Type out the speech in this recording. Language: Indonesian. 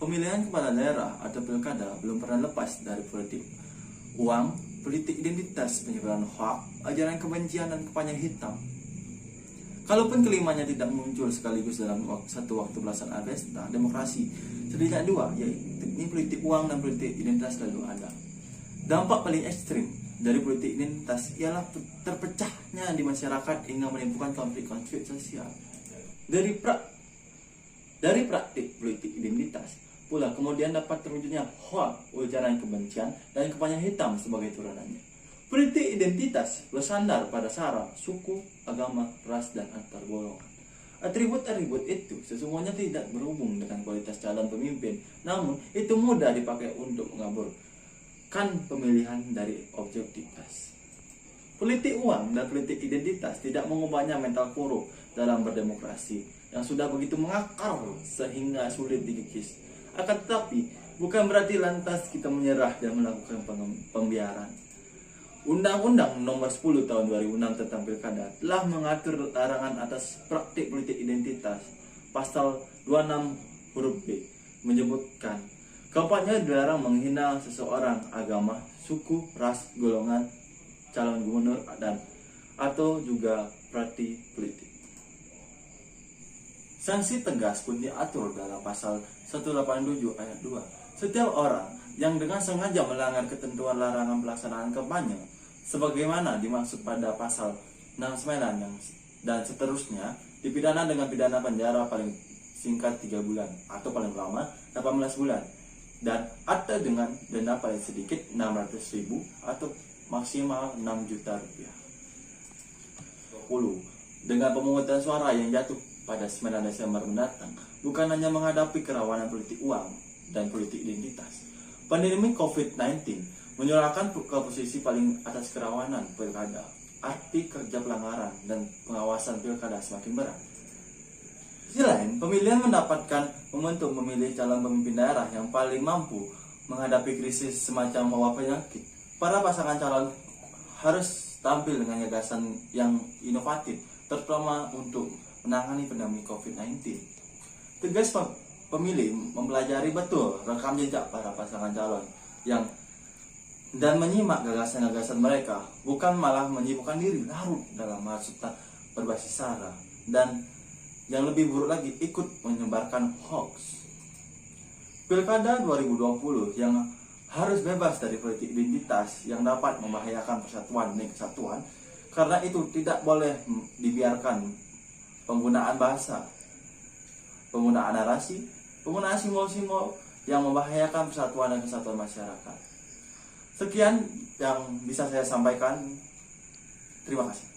Pemilihan kepala daerah atau pilkada belum pernah lepas dari politik uang, politik identitas, penyebaran hoax, ajaran kebencian, dan kampanye hitam. Kalaupun kelimanya tidak muncul sekaligus dalam satu waktu pelaksanaan pesta demokrasi, setidaknya dua, yaitu ini politik uang dan politik identitas selalu ada. Dampak paling ekstrim dari politik identitas ialah terpecahnya di masyarakat hingga menimbulkan konflik-konflik sosial. Dari praktik politik identitas pula kemudian dapat terwujudnya hoax, ujaran kebencian, dan kampanye hitam sebagai turunannya. Politik identitas bersandar pada sara, suku, agama, ras, dan antar golongan. Atribut-atribut itu sesungguhnya tidak berhubung dengan kualitas calon pemimpin, namun itu mudah dipakai untuk mengaburkan pemilihan dari objektivitas. Politik uang dan politik identitas tidak mengubahnya mental korup dalam berdemokrasi yang sudah begitu mengakar sehingga sulit dikikis. Akan tetapi, bukan berarti lantas kita menyerah dan melakukan pembiaran. Undang-Undang Nomor 10 Tahun 2006 tentang Pilkada telah mengatur larangan atas praktik politik identitas. Pasal 26 huruf B menyebutkan kampanye dilarang menghina seseorang, agama, suku, ras, golongan, calon gubernur, dan atau juga partai politik. Sanksi tegas pun diatur dalam pasal 187 ayat 2. Setiap orang yang dengan sengaja melanggar ketentuan larangan pelaksanaan kampanye sebagaimana dimaksud pada pasal 69 dan seterusnya dipidana dengan pidana penjara paling singkat 3 bulan atau paling lama 18 bulan dan atau dengan denda paling sedikit 600.000 atau maksimal 6 juta rupiah. 10. Dengan pemungutan suara yang jatuh pada 9 Desember mendatang, bukan hanya menghadapi kerawanan politik uang dan politik identitas. Pandemi COVID-19 menyerahkan ke posisi paling atas kerawanan pilkada. Arti kerja pelanggaran dan pengawasan pilkada semakin berat. Selain pemilihan mendapatkan momentum memilih calon pemimpin daerah yang paling mampu menghadapi krisis semacam wabah penyakit, para pasangan calon harus tampil dengan gagasan yang inovatif, terutama untuk menangani pandemi COVID-19. Tugas pemilih mempelajari betul rekam jejak para pasangan calon dan menyimak gagasan-gagasan mereka, bukan malah menyibukkan diri larut dalam hasutan berbasis sara dan yang lebih buruk lagi ikut menyebarkan hoax. Pilkada 2020 yang harus bebas dari politik identitas yang dapat membahayakan persatuan demi kesatuan, karena itu tidak boleh dibiarkan penggunaan bahasa, penggunaan narasi, penggunaan simbol-simbol yang membahayakan persatuan dan kesatuan masyarakat. Sekian yang bisa saya sampaikan. Terima kasih.